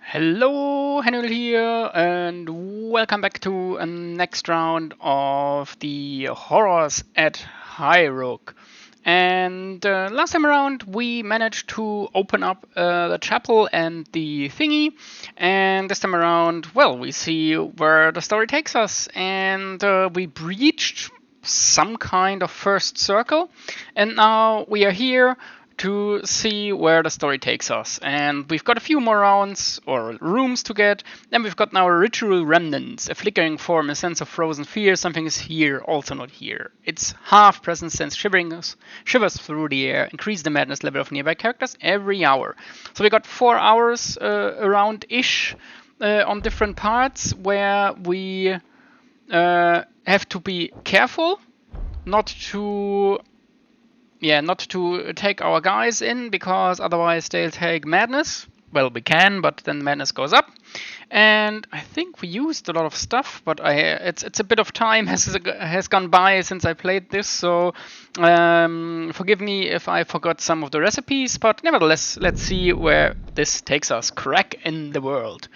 Hello, Henry here, and welcome back to a next round of the horrors at Highrook. And last time around, we managed to open up the chapel and the thingy. And this time around, well, we see where the story takes us. And we breached some kind of first circle. And now we are here to see where the story takes us. And we've got a few more rounds or rooms to get. Then we've got now ritual remnants, a flickering form, a sense of frozen fear. Something is here, also not here. Its half presence sends shivers through the air, increase the madness level of nearby characters every hour. So we got 4 hours around-ish on different parts where we have to be careful not to take our guys in, because otherwise they'll take madness. Well, we can, but then madness goes up. And I think we used a lot of stuff, but it's a bit of time has gone by since I played this, so forgive me if I forgot some of the recipes, but nevertheless, let's see where this takes us. Crack in the world.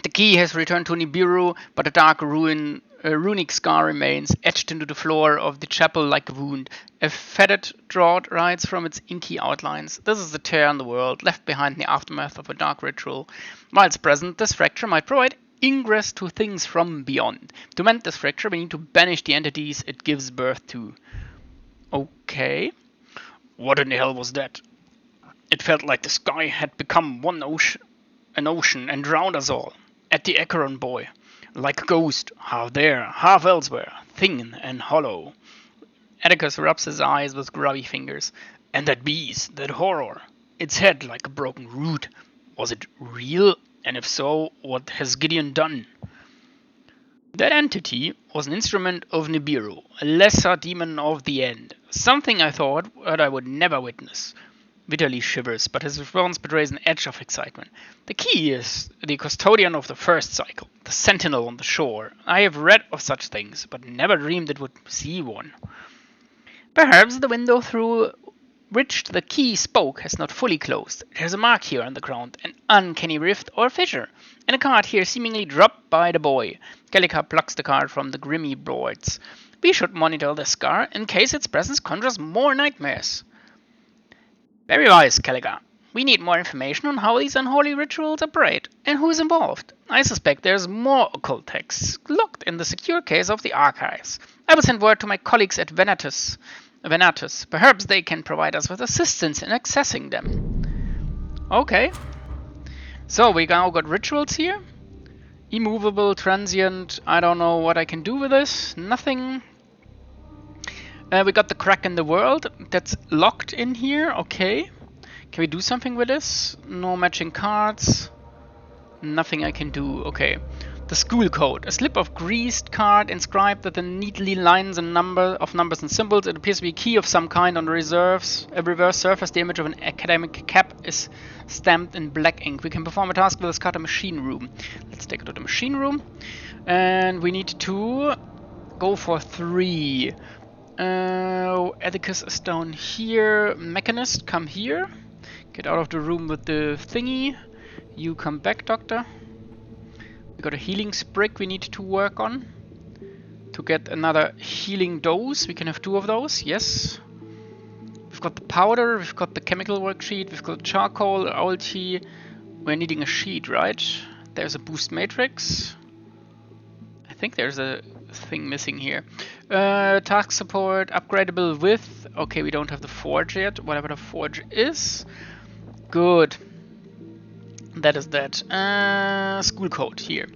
The key has returned to Nibiru, but a dark runic scar remains, etched into the floor of the chapel like a wound. A fetid draught rides from its inky outlines. This is the tear in the world, left behind in the aftermath of a dark ritual. While it's present, this fracture might provide ingress to things from beyond. To mend this fracture, we need to banish the entities it gives birth to. Okay. What in the hell was that? It felt like the sky had become an ocean, and drowned us all. At the Acheron boy. Like a ghost, half there, half elsewhere, thin and hollow. Atticus rubs his eyes with grubby fingers. And that beast, that horror, its head like a broken root. Was it real? And if so, what has Gideon done? That entity was an instrument of Nibiru, a lesser demon of the end. Something I thought that I would never witness. Vitaly shivers, but his response betrays an edge of excitement. The key is the custodian of the first cycle, the sentinel on the shore. I have read of such things, but never dreamed it would see one. Perhaps the window through which the key spoke has not fully closed. There's a mark here on the ground, an uncanny rift or fissure, and a card here seemingly dropped by the boy. Calica plucks the card from the grimy boards. We should monitor the scar in case its presence conjures more nightmares. Very wise, Calica. We need more information on how these unholy rituals operate, and who is involved. I suspect there's more occult texts locked in the secure case of the archives. I will send word to my colleagues at Venatus. Perhaps they can provide us with assistance in accessing them. Okay. So we now got rituals here. Immovable, transient. I don't know what I can do with this. Nothing. We got the crack in the world. That's locked in here. Okay. Can we do something with this? No matching cards. Nothing I can do. Okay. The school code. A slip of greased card inscribed with the neatly lines and numbers and symbols. It appears to be a key of some kind. On the reverse surface, the image of an academic cap is stamped in black ink. We can perform a task with this card, a machine room. Let's take it to the machine room. And we need to go for 3. Atticus is down here. Mechanist, come here. Get out of the room with the thingy. You come back, Doctor. We got a healing sprig we need to work on. To get another healing dose. We can have 2 of those, yes. We've got the powder, we've got the chemical worksheet, we've got charcoal, owl tea. We're needing a sheet, right? There's a boost matrix. I think there's a thing missing here. Task support, upgradable with. Okay, we don't have the forge yet. Whatever the forge is. Good. That is that. School code here.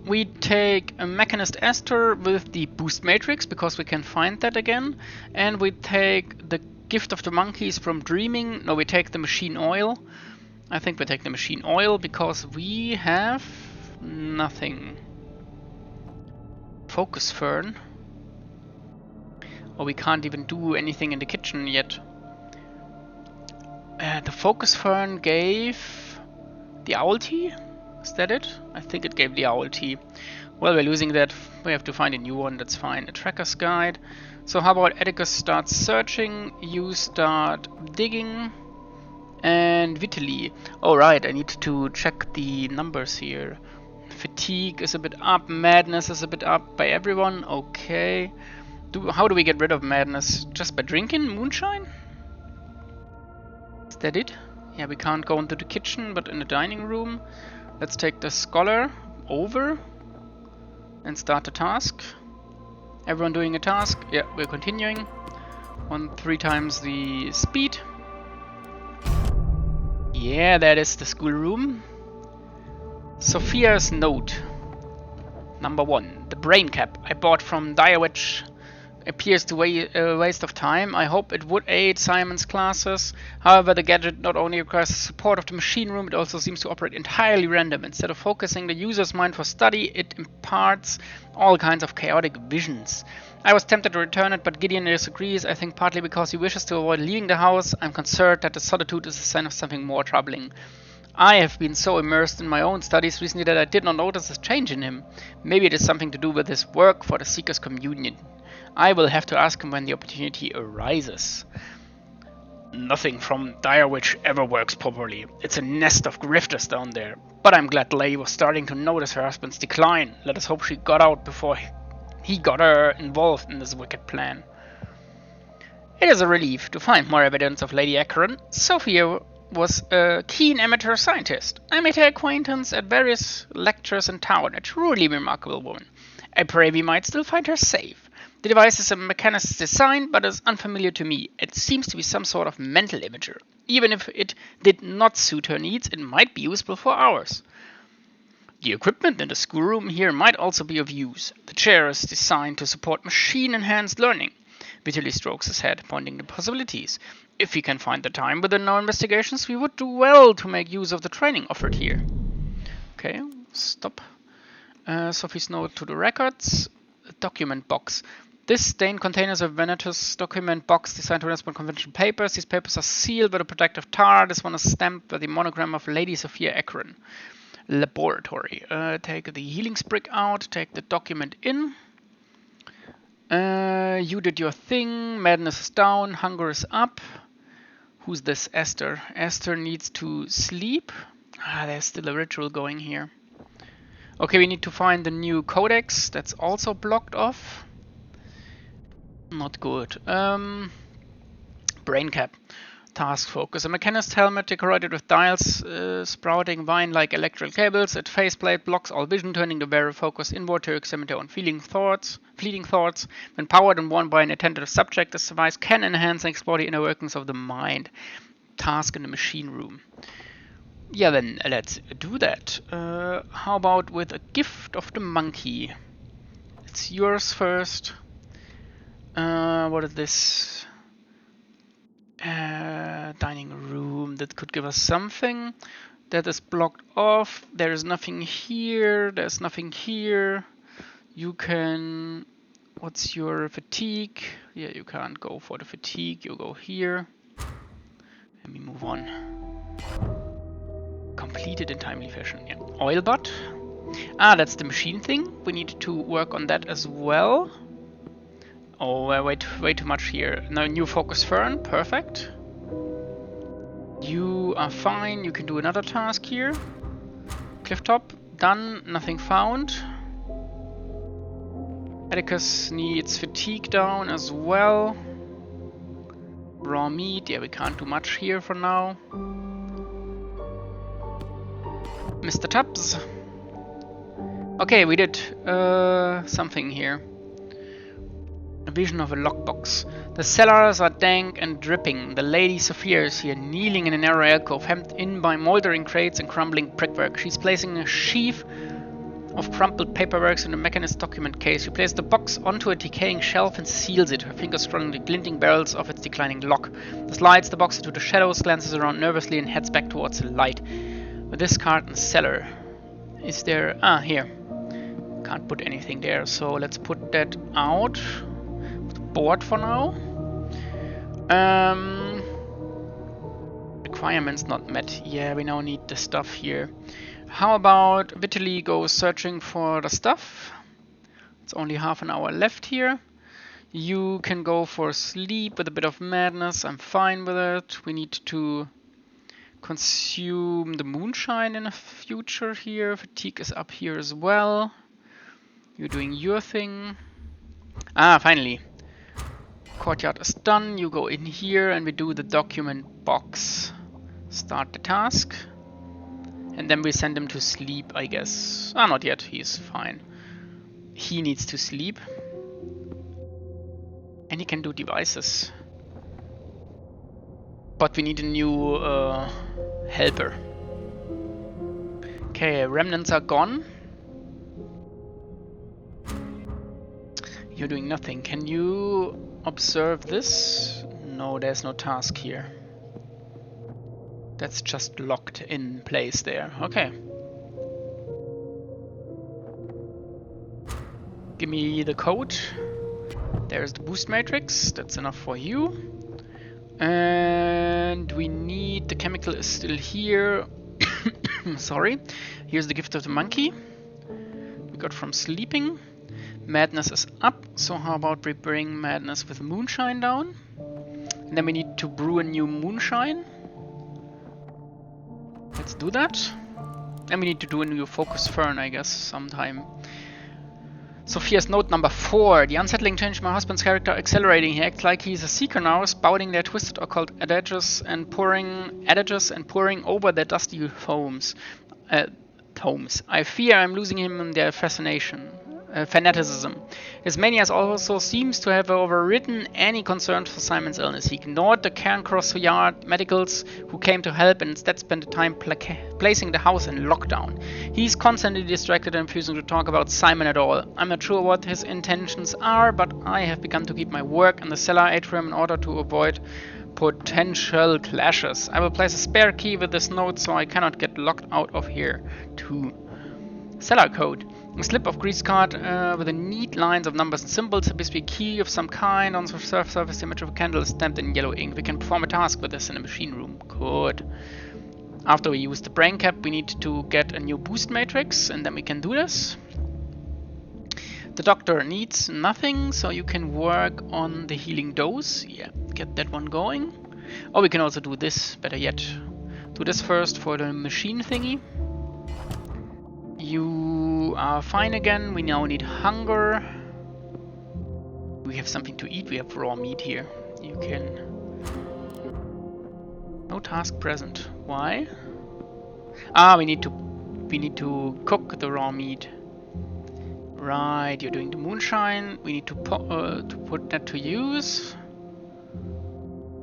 We take a Mechanist Ester with the boost matrix because we can find that again. And we take the gift of the monkeys from dreaming. No, we take the machine oil. I think we take the machine oil because we have nothing. Focus fern. Or we can't even do anything in the kitchen yet. The focus fern gave the owl tea? Is that it? I think it gave the owl tea. Well, we're losing that. We have to find a new one, that's fine. A tracker's guide. So how about Atticus starts searching, you start digging. And Vitaly. Alright, I need to check the numbers here. Fatigue is a bit up, madness is a bit up by everyone. Okay. How do we get rid of madness? Just by drinking moonshine? Is that it? Yeah, we can't go into the kitchen, but in the dining room. Let's take the scholar over and start the task. Everyone doing a task? Yeah, we're continuing. 3 times the speed. Yeah, that is the schoolroom. Sophia's note. Number 1. The brain cap I bought from Direwitch appears to be a waste of time. I hope it would aid Simon's classes. However, the gadget not only requires the support of the machine room, it also seems to operate entirely random. Instead of focusing the user's mind for study, it imparts all kinds of chaotic visions. I was tempted to return it, but Gideon disagrees, I think partly because he wishes to avoid leaving the house. I'm concerned that the solitude is a sign of something more troubling. I have been so immersed in my own studies recently that I did not notice a change in him. Maybe it is something to do with his work for the Seeker's Communion. I will have to ask him when the opportunity arises. Nothing from Direwitch ever works properly. It's a nest of grifters down there. But I'm glad Lay was starting to notice her husband's decline. Let us hope she got out before he got her involved in this wicked plan. It is a relief to find more evidence of Lady Acheron. Sophia was a keen amateur scientist. I made her acquaintance at various lectures in town, a truly remarkable woman. I pray we might still find her safe. The device is a mechanist's design, but is unfamiliar to me. It seems to be some sort of mental imager. Even if it did not suit her needs, it might be useful for ours. The equipment in the schoolroom here might also be of use. The chair is designed to support machine-enhanced learning. Vitaly strokes his head, pointing to possibilities. If we can find the time within our investigations, we would do well to make use of the training offered here. Okay, stop. Sophie's note to the records. Document box. This stained contains a Venetus document box designed to respond conventional papers. These papers are sealed with a protective tar. This one is stamped with the monogram of Lady Sophia Acheron. Laboratory. Take the healing sprig out. Take the document in. You did your thing. Madness is down. Hunger is up. Who's this? Esther. Esther needs to sleep. There's still a ritual going here. Okay, we need to find the new codex. That's also blocked off. Not good. Brain cap. Task focus. A mechanist helmet decorated with dials sprouting vine-like electrical cables. Its faceplate blocks all vision, turning the wearer focused inward to examine their own fleeting thoughts. When powered and worn by an attentive subject, this device can enhance and explore the inner workings of the mind. Task in the machine room. Yeah, then let's do that. How about with a gift of the monkey? It's yours first. What is this? Dining room. That could give us something. That is blocked off. There is nothing here. There's nothing here. You can... What's your fatigue? Yeah, you can't go for the fatigue. You go here. Let me move on. Completed in timely fashion. Yeah. Oil butt. That's the machine thing. We need to work on that as well. Oh, way too much here. No, new focus fern. Perfect. You are fine. You can do another task here. Clifftop. Done. Nothing found. Atticus needs fatigue down as well. Raw meat. Yeah, we can't do much here for now. Mr. Tubbs. Okay, we did something here. A vision of a lockbox. The cellars are dank and dripping. The Lady Sophia is here, kneeling in a narrow alcove, hemmed in by moldering crates and crumbling brickwork. She's placing a sheaf of crumpled paperwork in a mechanist document case. She places the box onto a decaying shelf and seals it, her fingers strung the glinting barrels of its declining lock. Slides the box into the shadows, glances around nervously, and heads back towards the light. With this card in the cellar. Is there... here. Can't put anything there, so let's put that out. Board for now. Requirements not met. Yeah, we now need the stuff here. How about Vitaly goes searching for the stuff? It's only half an hour left here. You can go for sleep with a bit of madness. I'm fine with it. We need to Consume the moonshine in the future here. Fatigue is up here as well. You're doing your thing. Ah, finally. Courtyard is done. You go in here and we do the document box. Start the task. And then we send him to sleep, I guess. Ah, not yet. He's fine. He needs to sleep. And he can do devices. But we need a new helper. Okay, remnants are gone. You're doing nothing. Can you observe this? No, there's no task here. That's just locked in place there. Okay. Give me the code. There's the boost matrix. That's enough for you. And we need, the chemical is still here. Sorry. Here's the gift of the monkey. We got from sleeping. Madness is up. So how about we bring madness with moonshine down? And then we need to brew a new moonshine. Let's do that. And we need to do a new focus fern, I guess, sometime. Sophia's note number 4. The unsettling change in my husband's character accelerating. He acts like he's a seeker now, spouting their twisted occult adages and pouring over their dusty tomes. I fear I'm losing him in their fanaticism. His mania also seems to have overridden any concern for Simon's illness. He ignored the Cairncross Yard medicals who came to help and instead spent the time placing the house in lockdown. He's constantly distracted and refusing to talk about Simon at all. I'm not sure what his intentions are, but I have begun to keep my work in the cellar atrium in order to avoid potential clashes. I will place a spare key with this note so I cannot get locked out of here too. Cellar code. A slip of grease card with the neat lines of numbers and symbols. Appears to be a key of some kind. On the surface, the image of a candle is stamped in yellow ink. We can perform a task with this in the machine room. Good. After we use the brain cap, we need to get a new boost matrix, and then we can do this. The doctor needs nothing, so you can work on the healing dose. Yeah, get that one going. Or we can also do this, better yet. Do this first for the machine thingy. You are fine again. We now need hunger. We have something to eat. We have raw meat here. You can... No task present. Why? Ah, we need to cook the raw meat. Right, you're doing the moonshine. We need to put that to use.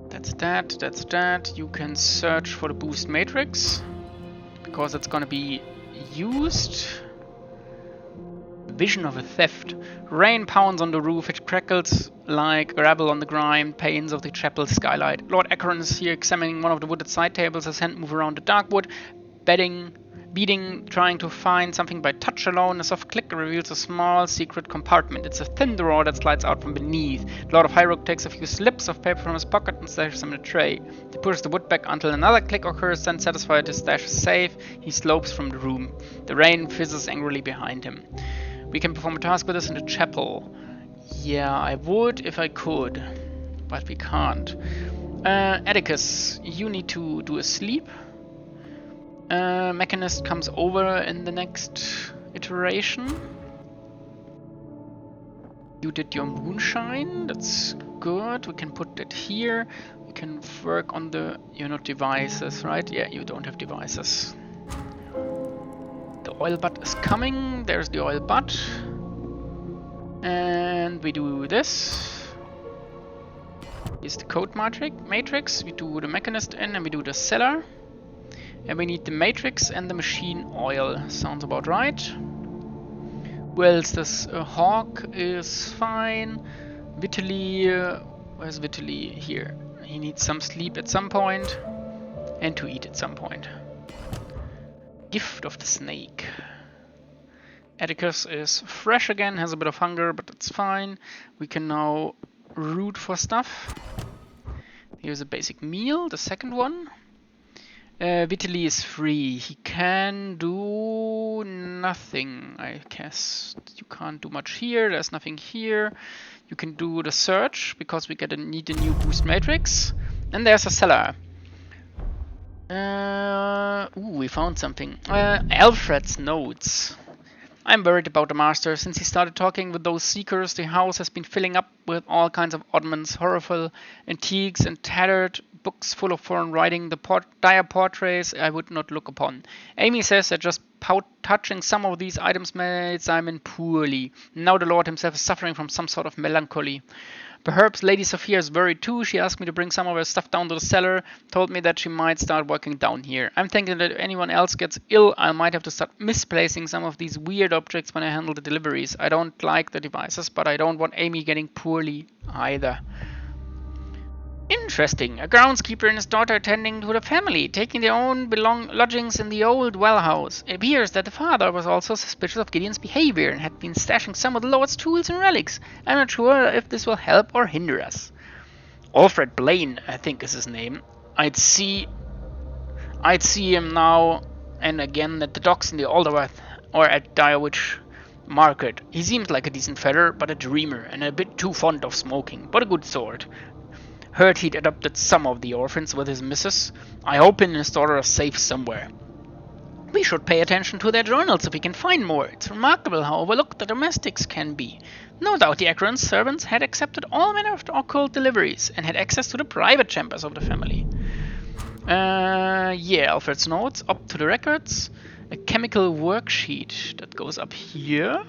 That's that, that's that. You can search for the boost matrix because it's gonna be used. Vision of a theft. Rain pounds on the roof. It crackles like gravel on the grime panes of the chapel skylight. Lord Acheron is here examining one of the wooded side tables. His hand move around the dark wood, beating, trying to find something by touch alone. A soft click reveals a small secret compartment. It's a thin drawer that slides out from beneath. Lord of Highrook takes a few slips of paper from his pocket and stashes them in a tray. He pushes the wood back until another click occurs, then satisfied his stash is safe, he slopes from the room. The rain fizzes angrily behind him. We can perform a task with this in the chapel. Yeah, I would if I could, but we can't. Atticus, you need to do a sleep. Mechanist comes over in the next iteration. You did your moonshine, that's good. We can put that here. We can work on the... You're not devices, right? Yeah, you don't have devices. The oil butt is coming. There's the oil butt. And we do this. Here's the code matrix. We do the mechanist in and we do the cellar. And we need the matrix and the machine oil. Sounds about right. Well, this hawk is fine. Vitaly, where's Vitaly? Here. He needs some sleep at some point and to eat at some point. Gift of the snake. Atticus is fresh again, has a bit of hunger, but that's fine. We can now root for stuff. Here's a basic meal, the second one. Vitaly is free. He can do nothing, I guess. You can't do much here. There's nothing here. You can do the search because we need a new boost matrix. And there's a cellar. Ooh, we found something. Alfred's notes. I'm worried about the master. Since he started talking with those seekers, the house has been filling up with all kinds of oddments, horrible antiques, and tattered books full of foreign writing, the dire portraits I would not look upon. Amy says that just touching some of these items made Simon poorly. Now the Lord himself is suffering from some sort of melancholy. Perhaps Lady Sophia is worried too. She asked me to bring some of her stuff down to the cellar, told me that she might start working down here. I'm thinking that if anyone else gets ill, I might have to start misplacing some of these weird objects when I handle the deliveries. I don't like the devices, but I don't want Amy getting poorly either. Interesting. A groundskeeper and his daughter attending to the family, taking their own lodgings in the old well house. It appears that the father was also suspicious of Gideon's behavior and had been stashing some of the Lord's tools and relics. I'm not sure if this will help or hinder us. Alfred Blaine, I think is his name. I'd see him now and again at the docks in the Alderworth or at Direwich Market. He seems like a decent feller, but a dreamer and a bit too fond of smoking, but a good sort. Heard he'd adopted some of the orphans with his missus. I hope him and his daughter are safe somewhere. We should pay attention to their journals if we can find more. It's remarkable how overlooked the domestics can be. No doubt the Akron's servants had accepted all manner of occult deliveries and had access to the private chambers of the family. Yeah, Alfred's notes, up to the records. A chemical worksheet that goes up here.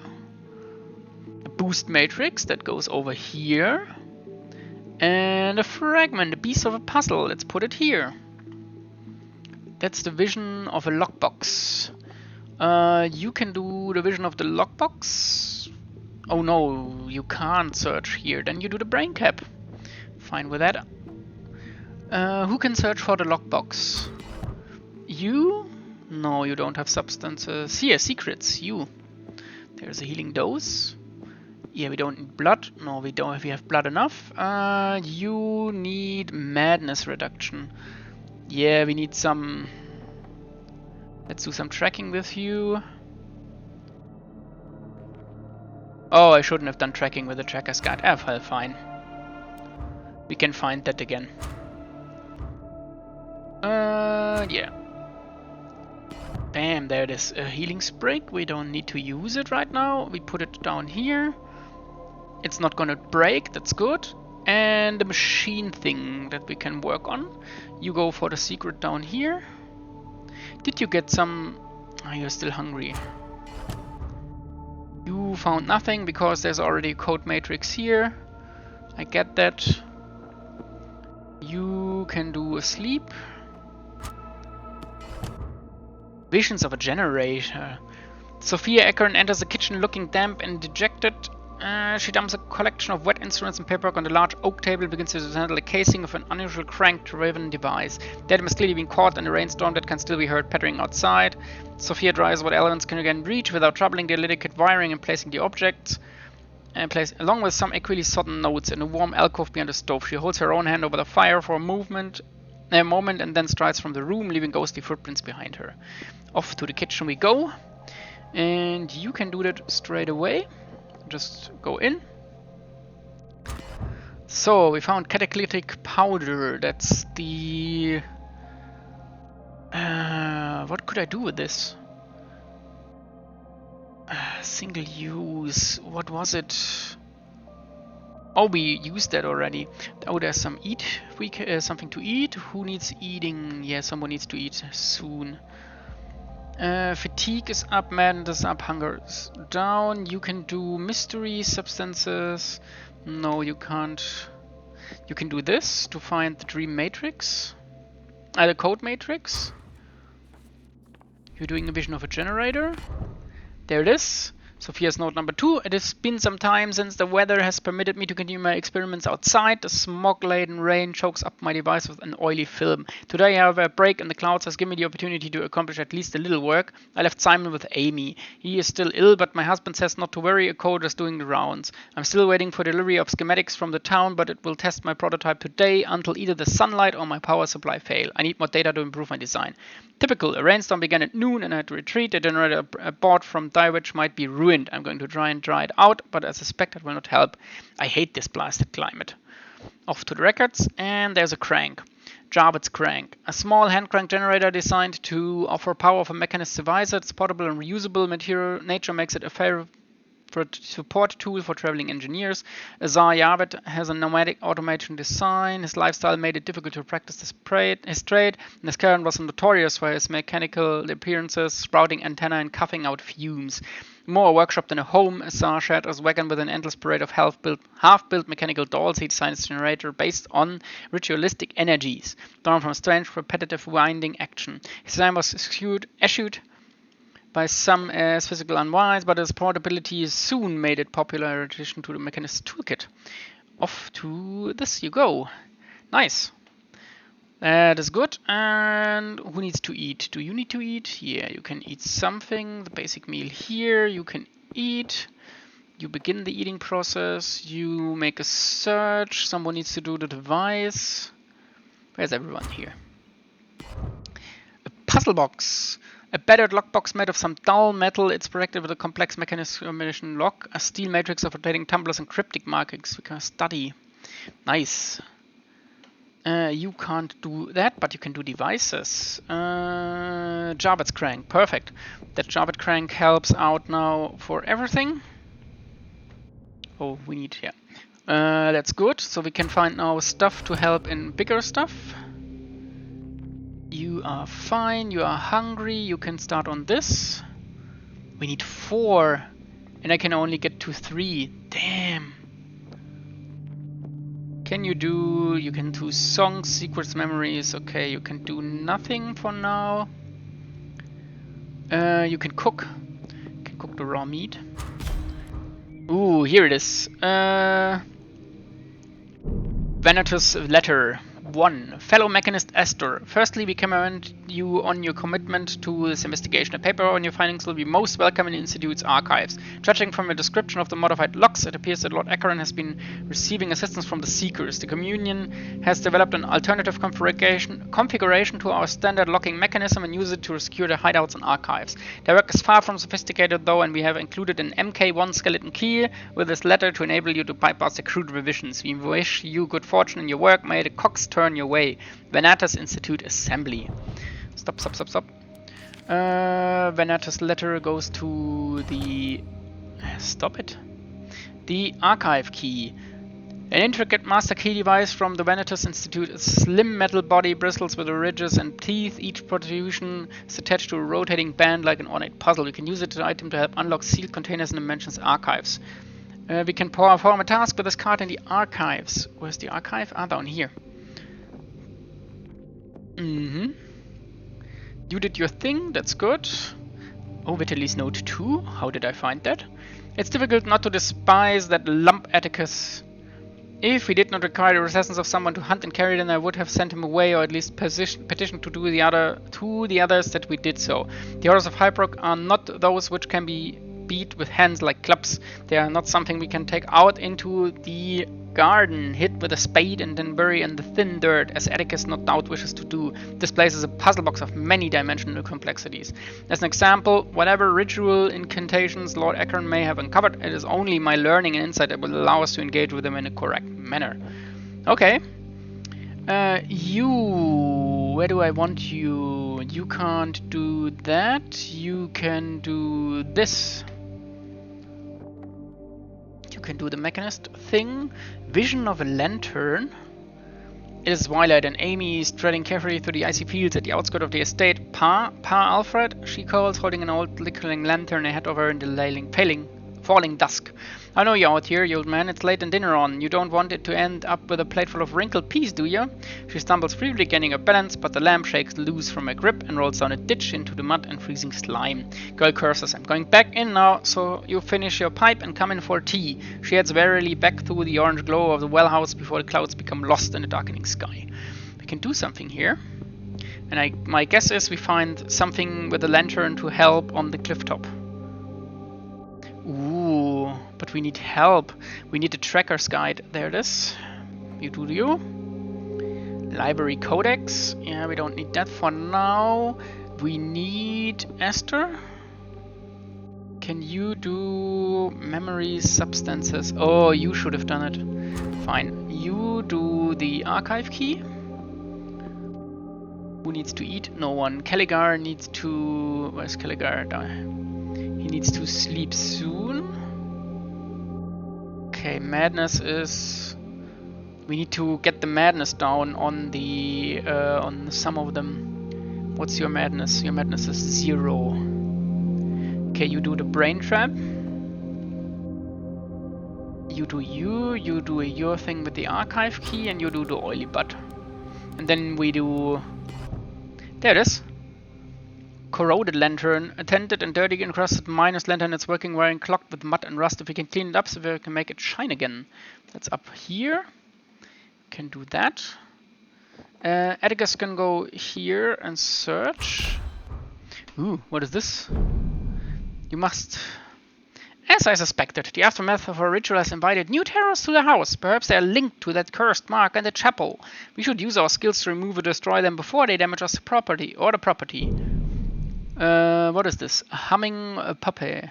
A boost matrix that goes over here. And a fragment, a piece of a puzzle. Let's put it here. That's the vision of a lockbox. You can do the vision of the lockbox. Oh no, you can't search here. Then you do the brain cap. Fine with that. Who can search for the lockbox? You? No, you don't have substances. Here, secrets. You. There's a healing dose. Yeah, we don't need blood. No, we don't. We have blood enough. You need madness reduction. Yeah, we need some. Let's do some tracking with you. Oh, I shouldn't have done tracking with the tracker's guide. Ah, well, fine. We can find that again. Yeah. Bam, there it is. A healing sprig. We don't need to use it right now. We put it down here. It's not gonna break, that's good. And the machine thing that we can work on. You go for the secret down here. Did you get some... Oh, you're still hungry. You found nothing because there's already a code matrix here. I get that. You can do a sleep. Visions of a generator. Sophia Eckern enters the kitchen looking damp and dejected. She dumps a collection of wet instruments and paperwork on the large oak table and begins to dismantle the casing of an unusual crank-driven device. The item has clearly been caught in a rainstorm that can still be heard pattering outside. Sophia tries what elements can again reach without troubling the delicate wiring and placing the objects. Along with some equally sodden notes in a warm alcove behind the stove. She holds her own hand over the fire for a moment and then strides from the room, leaving ghostly footprints behind her. Off to the kitchen we go. And you can do that straight away. Just go in. So we found catalytic powder. That's the... what could I do with this? Single use. What was it? Oh, we used that already. Oh, there's some something to eat. Who needs eating? Yeah, someone needs to eat soon. Fatigue is up, madness is up, hunger is down. You can do mystery substances. No, you can't. You can do this to find the dream matrix. The code matrix. You're doing a vision of a generator. There it is. Sophia's note number 2. It has been some time since the weather has permitted me to continue my experiments outside. The smog-laden rain chokes up my device with an oily film. Today, however, a break in the clouds has given me the opportunity to accomplish at least a little work. I left Simon with Amy. He is still ill, but my husband says not to worry, a code is doing the rounds. I'm still waiting for delivery of schematics from the town, but it will test my prototype today until either the sunlight or my power supply fail. I need more data to improve my design. Typical, a rainstorm began at noon and I had to retreat. The generator I bought from Dywitch might be ruined. I'm going to try and dry it out, but I suspect it will not help. I hate this blasted climate. Off to the records, and there's a crank. Jarbett's crank. A small hand crank generator designed to offer power of a mechanist device. It's portable and reusable material. Nature makes it a favorite support tool for traveling engineers. Azar Jarbet has a nomadic automation design. His lifestyle made it difficult to practice his trade, and his current was notorious for his mechanical appearances, sprouting antenna and coughing out fumes. More a workshop than a home, Azar shared his wagon with an endless parade of half-built mechanical dolls. He designed his generator based on ritualistic energies, drawn from strange, repetitive, winding action. His design was eschewed by some as physical unwise, but its portability soon made it popular addition to the mechanist toolkit. Off to this you go. Nice. That is good. And who needs to eat? Do you need to eat? Yeah, you can eat something. The basic meal here. You can eat. You begin the eating process. You make a search. Someone needs to do the device. Where's everyone here? A puzzle box. A battered lockbox made of some dull metal. It's protected with a complex mechanism lock. A steel matrix of rotating tumblers and cryptic markings we can study. Nice. You can't do that, but you can do devices. Jarbett's crank. Perfect. That Jarbett crank helps out now for everything. Oh, we need, yeah. That's good. So we can find now stuff to help in bigger stuff. You are fine, you are hungry, you can start on this. We need 4, and I can only get to 3. Damn. You can do songs, secrets, memories. Okay, you can do nothing for now. You can cook. You can cook the raw meat. Ooh, here it is. Venatus letter. 1. Fellow Mechanist Esther. Firstly, we commend you on your commitment to this investigation. A paper on your findings will be most welcome in the Institute's archives. Judging from your description of the modified locks, it appears that Lord Acheron has been receiving assistance from the Seekers. The Communion has developed an alternative configuration to our standard locking mechanism and use it to secure the hideouts and archives. Their work is far from sophisticated though, and we have included an MK1 skeleton key with this letter to enable you to bypass the crude revisions. We wish you good fortune in your work. May the cocks turn your way. Venatus Institute Assembly. Stop. Venatus letter goes to the... Stop it. The archive key. An intricate master key device from the Venatus Institute. A slim metal body bristles with ridges and teeth. Each protrusion is attached to a rotating band like an ornate puzzle. You can use it as an item to help unlock sealed containers in the Dimensions archives. We can perform a task with this card in the archives. Where's the archive? Ah, down here. You did your thing, that's good. Oh, Vitalis Note 2? How did I find that? It's difficult not to despise that lump Atticus. If we did not require the resistance of someone to hunt and carry, then I would have sent him away, or at least petitioned to do the others that we did so. The orders of Highrook are not those which can be beat with hands like clubs. They are not something we can take out into the garden, hit with a spade and then bury in the thin dirt, as Atticus no doubt wishes to do. This place is a puzzle box of many dimensional complexities. As an example, whatever ritual incantations Lord Acheron may have uncovered, it is only my learning and insight that will allow us to engage with them in a correct manner. Okay. Where do I want you? You can't do that. You can do this. You can do the mechanist thing. Vision of a lantern. It is twilight and Amy is treading carefully through the icy fields at the outskirts of the estate. Pa Alfred, she calls, holding an old flickering lantern ahead of her in the falling dusk. I know you're out here, you old man. It's late and dinner on. You don't want it to end up with a plate full of wrinkled peas, do you? She stumbles feebly, gaining her balance, but the lamp shakes loose from her grip and rolls down a ditch into the mud and freezing slime. Girl curses. I'm going back in now, so you finish your pipe and come in for tea. She heads wearily back through the orange glow of the well house before the clouds become lost in the darkening sky. We can do something here. And my guess is we find something with a lantern to help on the cliff top. Ooh, but we need help. We need a tracker's guide. There it is. You do you. Library codex. Yeah, we don't need that for now. We need Esther. Can you do memories, substances? Oh, you should have done it. Fine. You do the archive key. Who needs to eat? No one. Caligar needs to... Where's Caligar? He needs to sleep soon. Okay, madness is... We need to get the madness down on the on some of them. What's your madness? Your madness is 0. Okay, you do the brain trap. You do your thing with the archive key, and you do the oily butt. And then we do... There it is. Corroded lantern, attended and dirty encrusted minus lantern. It's working wearing clogged with mud and rust. If we can clean it up so we can make it shine again. That's up here. Can do that. Atticus can go here and search. Ooh, what is this? You must... As I suspected, the aftermath of our ritual has invited new terrors to the house. Perhaps they are linked to that cursed mark and the chapel. We should use our skills to remove or destroy them before they damage us property. What is this? A humming puppy.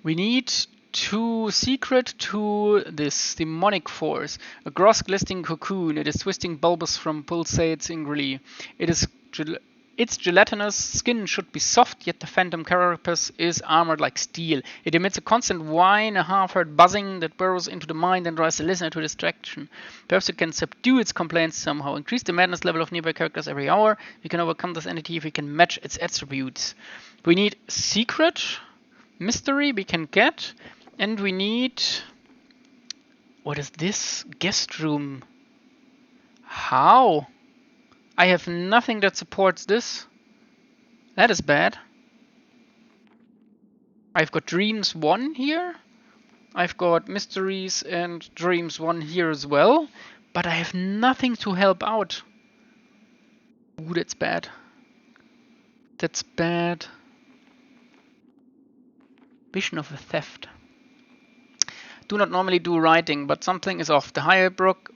We need to secret to this demonic force. A gross glistening cocoon. It is twisting bulbous from pulsates angrily. Its gelatinous skin should be soft, yet the phantom carapace is armored like steel. It emits a constant whine, a half-heard buzzing that burrows into the mind and drives the listener to distraction. Perhaps we can subdue its complaints somehow. Increase the madness level of nearby characters every hour. We can overcome this entity if we can match its attributes. We need secret, mystery we can get, and we need... What is this? Guest room. How? I have nothing that supports this. That is bad. I've got Dreams 1 here. I've got Mysteries and Dreams 1 here as well. But I have nothing to help out. Ooh, that's bad. That's bad. Vision of a theft. Do not normally do writing, but something is off. The Highrook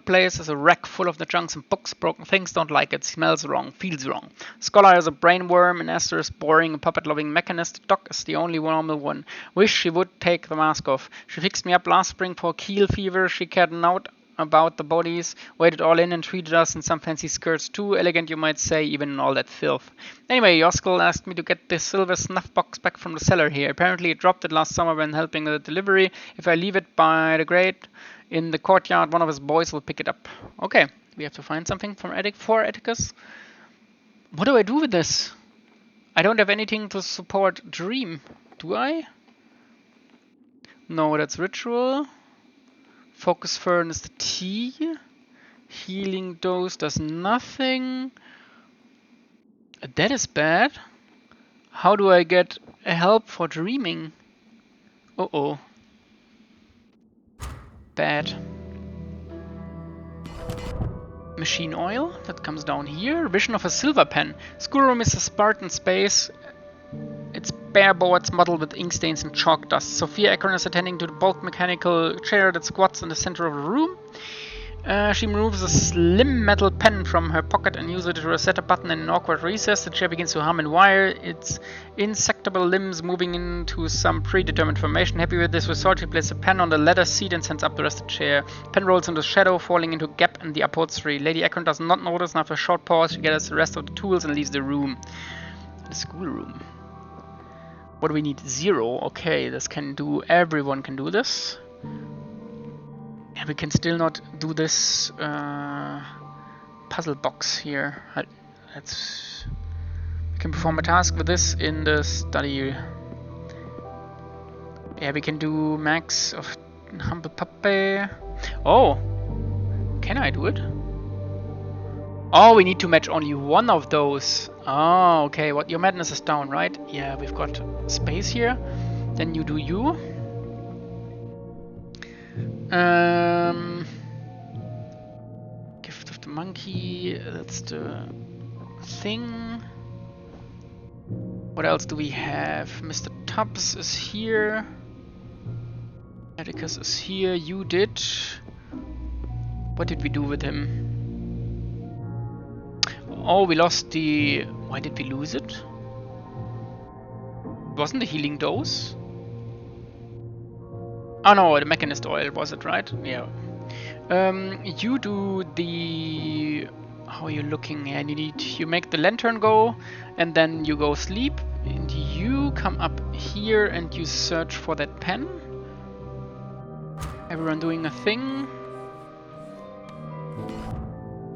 place is a rack full of the junks and books. Broken things, don't like it. Smells wrong, feels wrong. Scholar is a brainworm, and Esther is boring, a puppet-loving mechanist. Doc is the only normal one. Wish she would take the mask off. She fixed me up last spring for keel fever. She cared not about the bodies, waded all in and treated us in some fancy skirts too. Elegant, you might say, even in all that filth. Anyway, Yoskel asked me to get this silver snuff box back from the cellar here. Apparently it dropped it last summer when helping with the delivery. If I leave it by the grate in the courtyard, one of his boys will pick it up. Okay, we have to find something for Atticus. What do I do with this? I don't have anything to support Dream. Do I? No, that's ritual. Focus Fern is the T. Healing Dose does nothing. That is bad. How do I get help for dreaming? Uh-oh. Bad. Machine oil, that comes down here. Vision of a silver pen. Schoolroom is a Spartan space. It's bare boards modeled with ink stains and chalk dust. Sophia Akron is attending to the bulk mechanical chair that squats in the center of the room. She removes a slim metal pen from her pocket and uses it to reset a button in an awkward recess. The chair begins to hum and wire, its insectable limbs moving into some predetermined formation. Happy with this result, she places a pen on the leather seat and sends up the rested chair. Pen rolls into shadow, falling into a gap in the upholstery. Lady Akron does not notice, and after a short pause, she gathers the rest of the tools and leaves the room. The schoolroom. What do we need? 0. Okay, this can do. Everyone can do this. And we can still not do this puzzle box here. We can perform a task with this in the study. Yeah, we can do max of humble puppy. Oh, can I do it? Oh, we need to match only one of those. Oh, okay. What, your madness is down, right? Yeah, we've got space here. Then you do you. Gift of the monkey. That's the thing. What else do we have? Mr. Tubbs is here. Atticus is here. You did. What did we do with him? Oh, we lost the... Why did we lose it? Wasn't the healing dose? Oh no, the mechanist oil was it, right? Yeah. You do the how are you looking? And you make the lantern go, and then you go sleep, and you come up here and you search for that pen. Everyone doing a thing.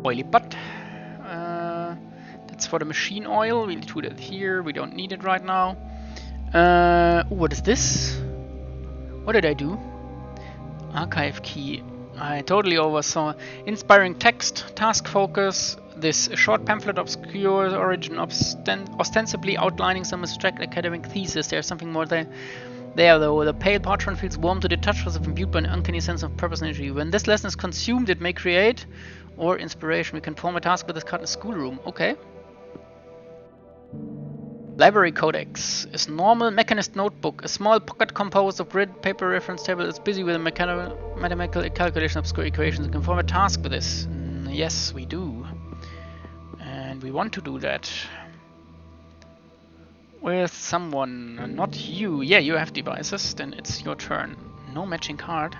Oily butt. That's for the machine oil. We'll do that here. We don't need it right now. What is this? What did I do? Archive key. I totally oversaw. Inspiring text, task focus. This short pamphlet obscures origin, ostensibly outlining some abstract academic thesis. There's something more there though. The pale parchment feels warm to the touch, as if imbued by an uncanny sense of purpose and energy. When this lesson is consumed, it may create or inspiration. We can form a task with this card in the schoolroom. Okay. Library Codex is normal mechanist notebook. A small pocket composed of grid paper reference table is busy with a mathematical calculation of obscure equations. We can form a task with this. Yes, we do. And we want to do that. With someone, not you. Yeah, you have devices, then it's your turn. No matching card.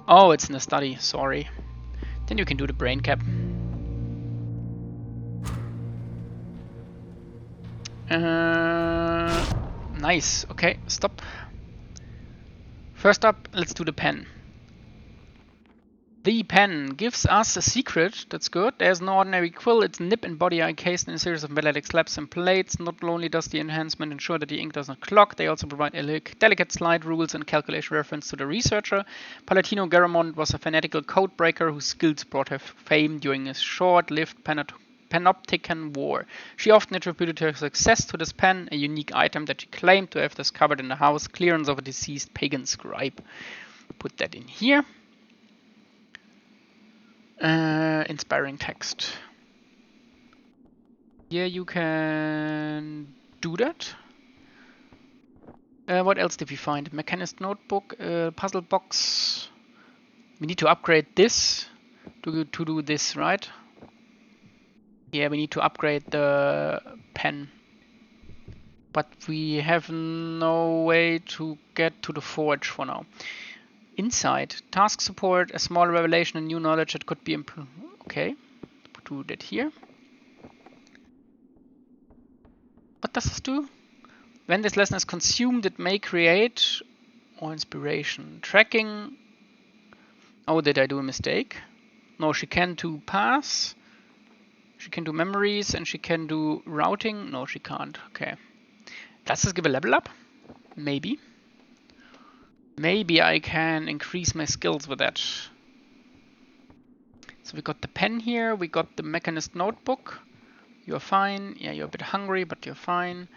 Oh, it's in the study, sorry. Then you can do the brain cap. Nice. Okay, stop. First up, let's do the pen. The pen gives us a secret. That's good. There's no ordinary quill. Its nib and body are encased in a series of metallic slabs and plates. Not only does the enhancement ensure that the ink does not clog, they also provide delicate slide rules and calculation reference to the researcher. Palatino Garamond was a fanatical code breaker whose skills brought her fame during a short-lived Panoptican War. She often attributed her success to this pen, a unique item that she claimed to have discovered in the house clearance of a deceased pagan scribe. Put that in here. Inspiring text. Yeah, you can do that. What else did we find? Mechanist notebook, puzzle box. We need to upgrade this to do this, right? Yeah, we need to upgrade the pen. But we have no way to get to the forge for now. Inside, task support, a small revelation and new knowledge that could be improved. Okay, do that here. What does this do? When this lesson is consumed, it may create or inspiration. Tracking. Oh, did I do a mistake? No, she can do pass. She can do memories and she can do routing. No, she can't. Okay. Does this give a level up? Maybe. Maybe I can increase my skills with that. So we got the pen here. We got the mechanist notebook. You're fine. Yeah, you're a bit hungry, but you're fine.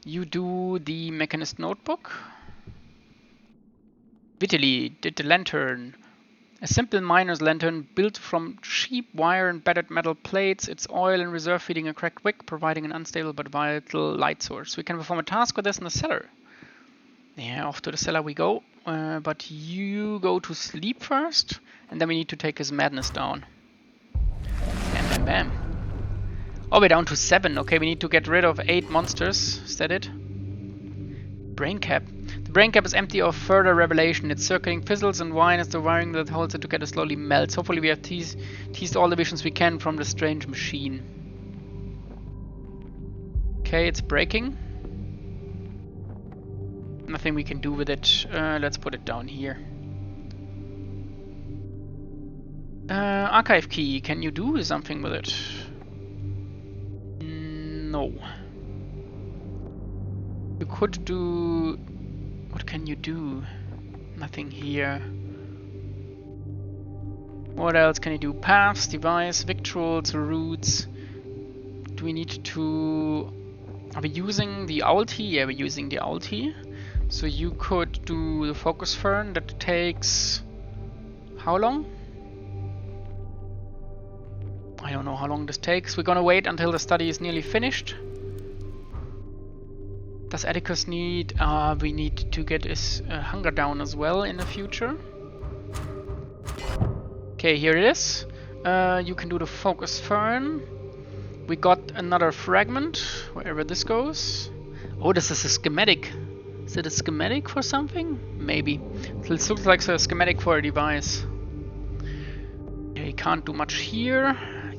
You do the mechanist notebook. Vitaly did the lantern. A simple miner's lantern built from cheap wire and battered metal plates. Its oil in reserve feeding a cracked wick, providing an unstable but vital light source. We can perform a task with this in the cellar. Yeah, off to the cellar we go. But you go to sleep first, and then we need to take his madness down. Bam, bam, bam. Oh, we're down to 7. Okay, we need to get rid of 8 monsters. Is that it? Brain cap. The brain cap is empty of further revelation. Its circling fizzles and wine as the wiring that holds it together slowly melts. Hopefully we have teased all the visions we can from the strange machine. Okay, it's breaking. Nothing we can do with it. Let's put it down here. Archive key. Can you do something with it? No. You could do... What can you do? Nothing here. What else can you do? Paths, device, victuals, routes. Do we need to... Are we using the ulti? Yeah, we're using the ulti. So you could do the focus fern. That takes... How long? I don't know how long this takes. We're gonna wait until the study is nearly finished. Does Atticus need... we need to get his hunger down as well in the future. Okay, here it is. You can do the focus fern. We got another fragment, wherever this goes. Oh, this is a schematic. Is it a schematic for something? Maybe. This looks like a schematic for a device. Okay, can't do much here.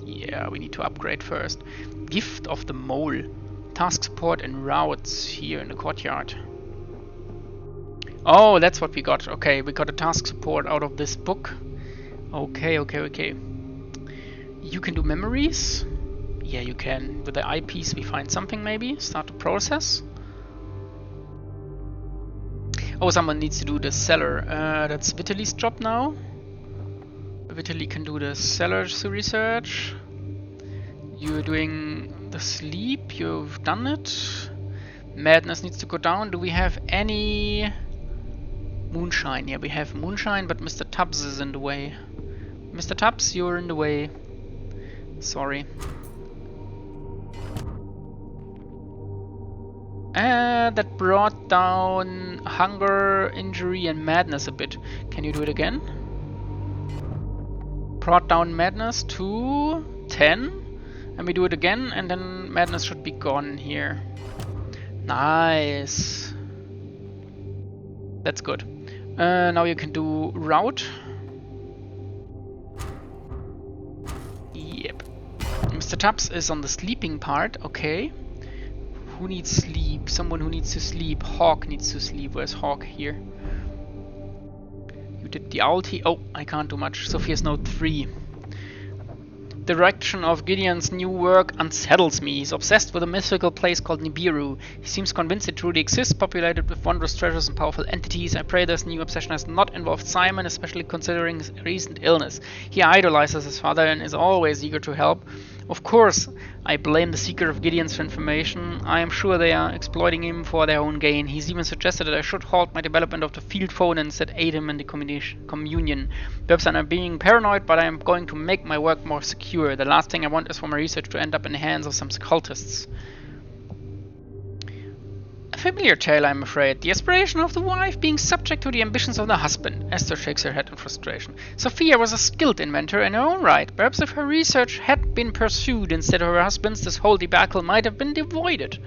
Yeah, we need to upgrade first. Gift of the Mole. Task support and routes here in the courtyard. Oh, that's what we got. Okay, we got a task support out of this book. Okay, okay, okay. You can do memories? Yeah, you can. With the eyepiece we find something maybe. Start the process. Oh, someone needs to do the cellar. That's Vitaly's job now. Vitaly can do the cellar research. You're doing the sleep. You've done it. Madness needs to go down. Do we have any moonshine? Yeah, we have moonshine, but Mr. Tubbs is in the way. Mr. Tubbs, you're in the way. Sorry. That brought down hunger, injury, and madness a bit. Can you do it again? Brought down madness to 10. And we do it again, and then madness should be gone here. Nice. That's good. Now you can do route. Yep. Mr. Tubbs is on the sleeping part. Okay. Who needs sleep? Someone who needs to sleep. Hawk needs to sleep. Where's Hawk? Here. You did the ulti. Oh, I can't do much. Sophia's note 3. Direction of Gideon's new work unsettles me. He's obsessed with a mythical place called Nibiru. He seems convinced it truly exists, populated with wondrous treasures and powerful entities. I pray this new obsession has not involved Simon, especially considering his recent illness. He idolizes his father and is always eager to help. Of course, I blame the Seeker of Gideons for information. I am sure they are exploiting him for their own gain. He's even suggested that I should halt my development of the field phone and instead aid him in the communion. Perhaps I'm being paranoid, but I am going to make my work more secure. The last thing I want is for my research to end up in the hands of some cultists. A familiar tale, I'm afraid. The aspiration of the wife being subject to the ambitions of the husband. Esther shakes her head in frustration. Sophia was a skilled inventor in her own right. Perhaps if her research had been pursued instead of her husband's, this whole debacle might have been avoided.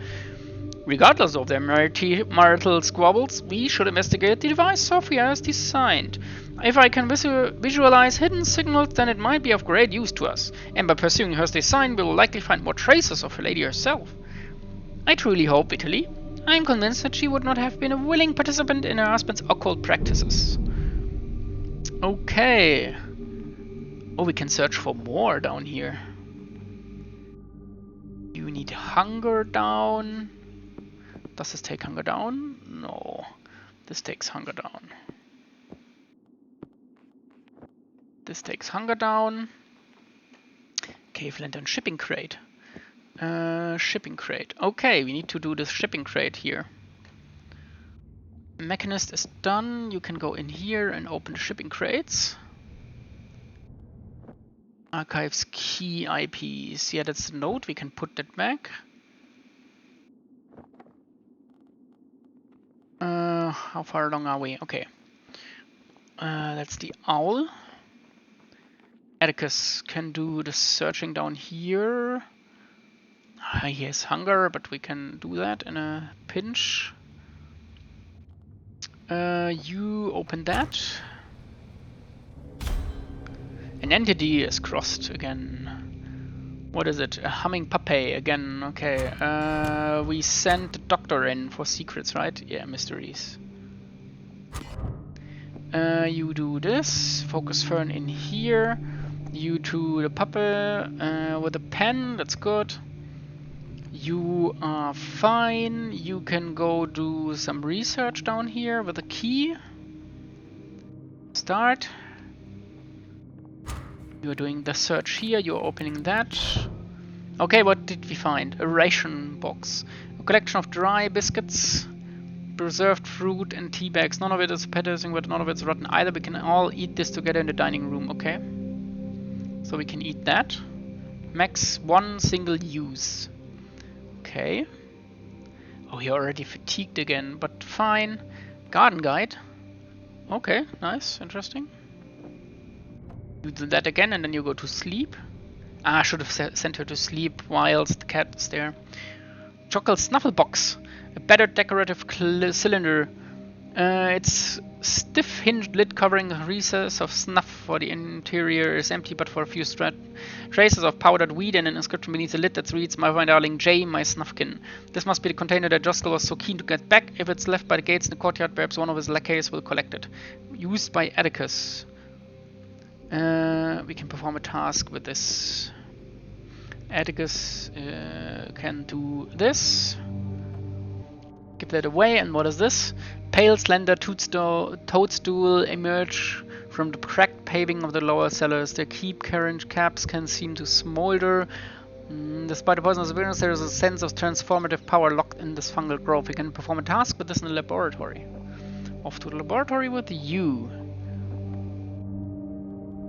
Regardless of their marital squabbles, we should investigate the device Sophia has designed. If I can visualize hidden signals, then it might be of great use to us. And by pursuing her design, we will likely find more traces of her lady herself. I truly hope, Italy. I am convinced that she would not have been a willing participant in her husband's occult practices. Okay. Oh, we can search for more down here. You need hunger down. Does this take hunger down? No. This takes hunger down. This takes hunger down. Cave lantern shipping crate. Shipping crate. Okay, we need to do this shipping crate here. Mechanist is done. You can go in here and open the shipping crates. Archives key IPs. Yeah, that's the note. We can put that back. How far along are we? Okay. That's the owl. Atticus can do the searching down here. He has hunger, but we can do that in a pinch. You open that. An entity is crossed again. What is it? A humming puppy again. Okay. We sent the doctor in for secrets, right? Yeah, mysteries. You do this. Focus Fern in here. You do the puppy with a pen. That's good. You are fine. You can go do some research down here with a key. Start. You're doing the search here. You're opening that. Okay, what did we find? A ration box. A collection of dry biscuits, preserved fruit, and tea bags. None of it is appetizing, but none of it's rotten either. We can all eat this together in the dining room, okay? So we can eat that. Max 1 single use. Okay. Oh, you're already fatigued again, but fine. Garden guide. Okay, nice, interesting. You do that again and then you go to sleep. Ah, I should have sent her to sleep whilst the cat's there. Chocolate snuffle box. A battered decorative cylinder. Its stiff hinged lid covering a recess of snuff for the interior is empty but for a few traces of powdered weed and an inscription beneath the lid that reads, "My fine darling Jay, my snuffkin." This must be the container that Joskel was so keen to get back. If it's left by the gates in the courtyard, perhaps one of his lackeys will collect it. Used by Atticus. We can perform a task with this. Atticus can do this. Give that away, and what is this? Pale, slender toadstool emerge from the cracked paving of the lower cellars. Their keep carriage caps can seem to smolder. Despite the poisonous appearance, there is a sense of transformative power locked in this fungal growth. We can perform a task with this in the laboratory. Off to the laboratory with you.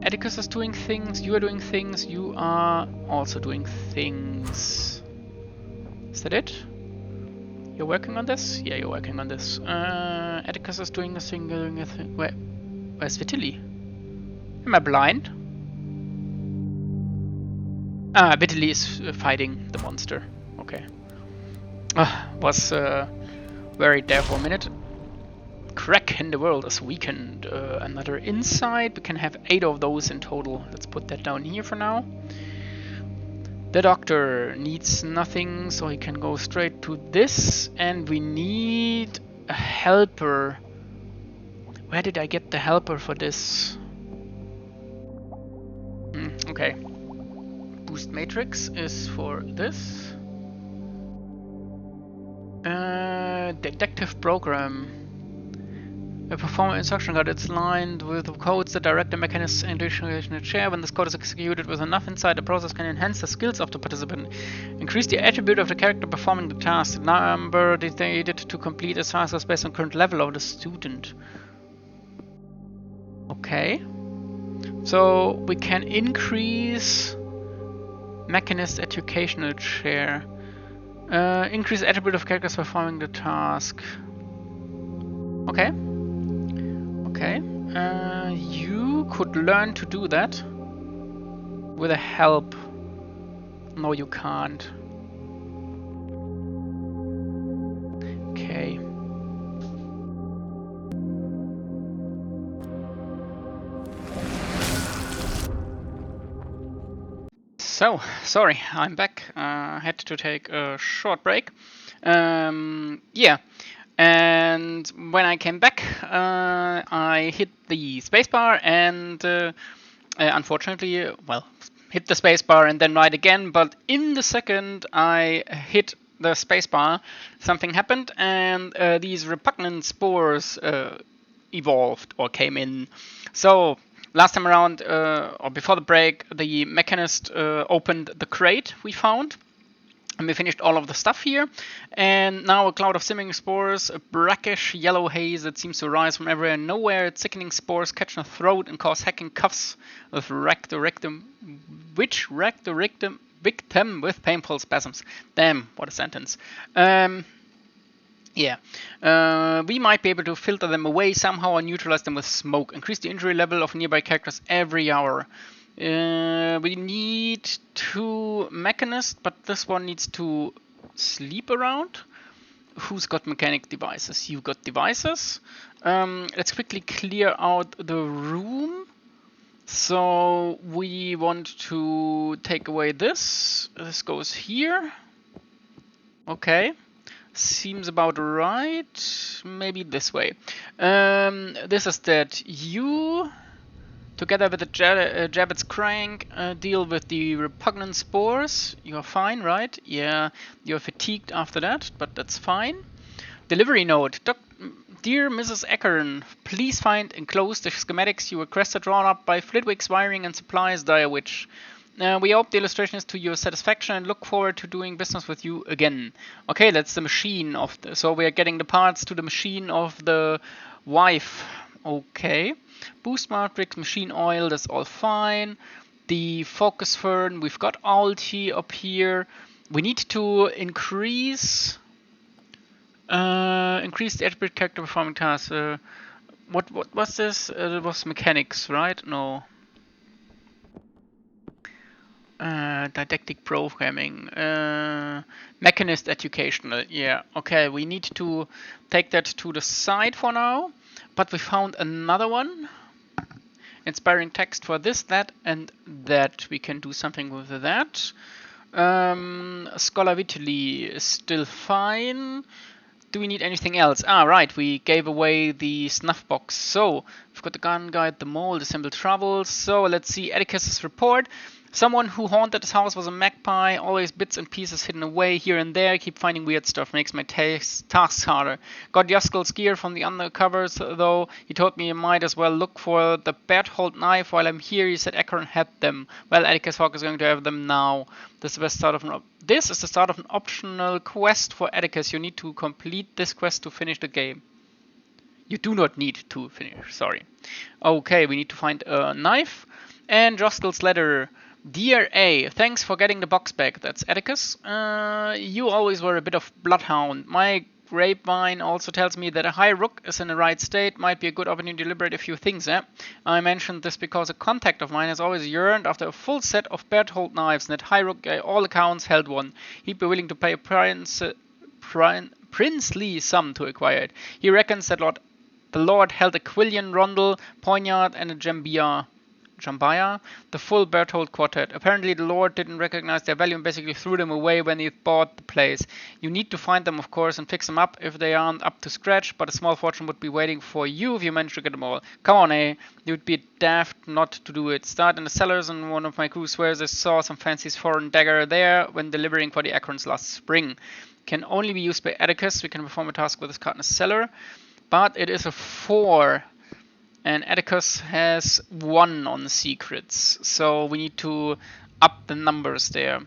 Atticus is doing things, you are doing things, you are also doing things. Is that it? You're working on this? Yeah, you're working on this. Atticus is doing a thing, where's Vitili? Am I blind? Ah, Vitili is fighting the monster. Okay. Was worried there for a minute. Crack in the world is weakened. Another insight. We can have 8 of those in total. Let's put that down here for now. The doctor needs nothing, so he can go straight to this. And we need a helper. Where did I get the helper for this? Okay. Boost matrix is for this. Detective program. A perform instruction code. It's lined with codes that direct the mechanism and the chair. When this code is executed with enough insight, the process can enhance the skills of the participant, increase the attribute of the character performing the task. The number needed to complete a task is based on current level of the student. Okay. So we can increase mechanist educational chair. Increase attribute of characters performing the task. Okay. Okay, you could learn to do that with a help. No, you can't. Okay. So, sorry, I'm back. Had to take a short break. Yeah. And when I came back, I hit the spacebar and unfortunately, well, hit the spacebar and then right again. But in the second I hit the spacebar, something happened, and these repugnant spores evolved or came in. So last time around, or before the break, the mechanist opened the crate we found. And we finished all of the stuff here, and now a cloud of simmering spores, a brackish yellow haze that seems to rise from everywhere and nowhere. Sickening spores catch in the throat and cause hacking coughs, which rack the victim with painful spasms. Damn, what a sentence. Yeah, we might be able to filter them away somehow or neutralize them with smoke. Increase the injury level of nearby characters every hour. We need 2 mechanists, but this one needs to sleep around. Who's got mechanic devices? You got devices. Let's quickly clear out the room. So we want to take away this. This goes here. Okay. Seems about right. Maybe this way. This is that you... Together with the Jabbit's crank, deal with the repugnant spores. You're fine, right? Yeah, you're fatigued after that, but that's fine. Delivery note. Dear Mrs. Eckern, please find enclosed the schematics you requested drawn up by Flitwick's Wiring and Supplies Dire Witch. We hope the illustration is to your satisfaction and look forward to doing business with you again. Okay, that's the machine of the... So we are getting the parts to the machine of the wife. Okay. Boost matrix, machine oil, that's all fine. The focus fern, we've got ulti up here. We need to increase the attribute character performing tasks. What was this? It was mechanics, right? No. Didactic programming. Mechanist educational. Yeah, okay, we need to take that to the side for now. But we found another one. Inspiring text for this, that, and that. We can do something with that. Scholar Vitally is still fine. Do we need anything else? Ah, right, we gave away the snuff box. So, we've got the gun guide, the mole, the simple travels. So, let's see Atticus's report. Someone who haunted his house was a magpie, always bits and pieces hidden away here and there. Keep finding weird stuff, makes my tasks harder. Got Yaskel's gear from the undercovers, though. He told me I might as well look for the Berthold knife while I'm here. He said Acheron had them. Well, Atticus Hawk is going to have them now. This is the start of this is the start of an optional quest for Atticus. You need to complete this quest to finish the game. You do not need to finish, sorry. Okay, we need to find a knife. And Joskel's letter. Dear A, thanks for getting the box back. That's Atticus. You always were a bit of bloodhound. My grapevine also tells me that a Highrook is in the right state. Might be a good opportunity to liberate a few things, eh? I mentioned this because a contact of mine has always yearned after a full set of Berthold knives, and that Highrook, by all accounts, held one. He'd be willing to pay a princely sum to acquire it. He reckons that the Lord held a Quillian rondel, poignard, and a Jambaya, the full Berthold quartet. Apparently the Lord didn't recognize their value and basically threw them away when he bought the place. You need to find them, of course, and fix them up if they aren't up to scratch, but a small fortune would be waiting for you if you manage to get them all. Come on, eh? You'd be daft not to do it. Start in the cellars, and one of my crew swears I saw some fancy foreign dagger there when delivering for the Acherons last spring. Can only be used by Atticus. We can perform a task with this card in a cellar, but it is a 4. And Atticus has 1 on secrets, so we need to up the numbers there.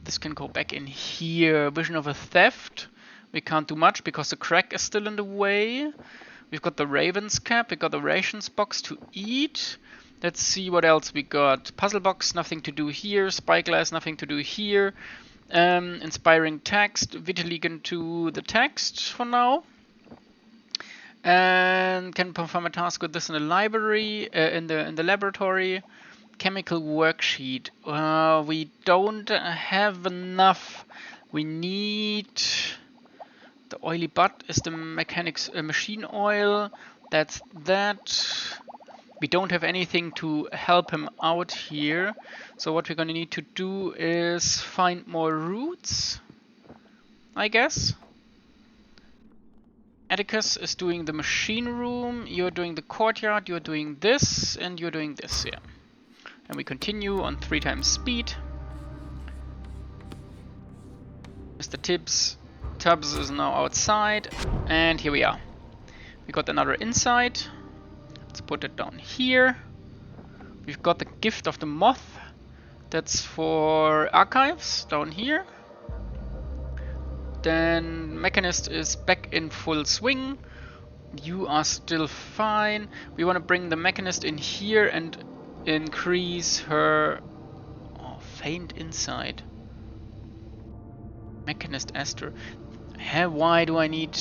This can go back in here. Vision of a theft. We can't do much because the crack is still in the way. We've got the Raven's cap. We got the rations box to eat. Let's see what else we got. Puzzle box, nothing to do here. Spyglass, nothing to do here. Inspiring text. Vitally can do the text for now. And can perform a task with this in the library, in the laboratory. Chemical worksheet. We don't have enough. We need the oily butt is the machine oil. That's that. We don't have anything to help him out here. So what we're gonna need to do is find more roots, I guess. Atticus is doing the machine room, you're doing the courtyard, you're doing this, and you're doing this, yeah. And we continue on 3 times speed. Mr. Tubbs is now outside, and here we are. We got another inside. Let's put it down here. We've got the gift of the moth. That's for archives, down here. Then Mechanist is back in full swing. You are still fine. We want to bring the Mechanist in here and increase her faint inside. Mechanist Esther. Why do I need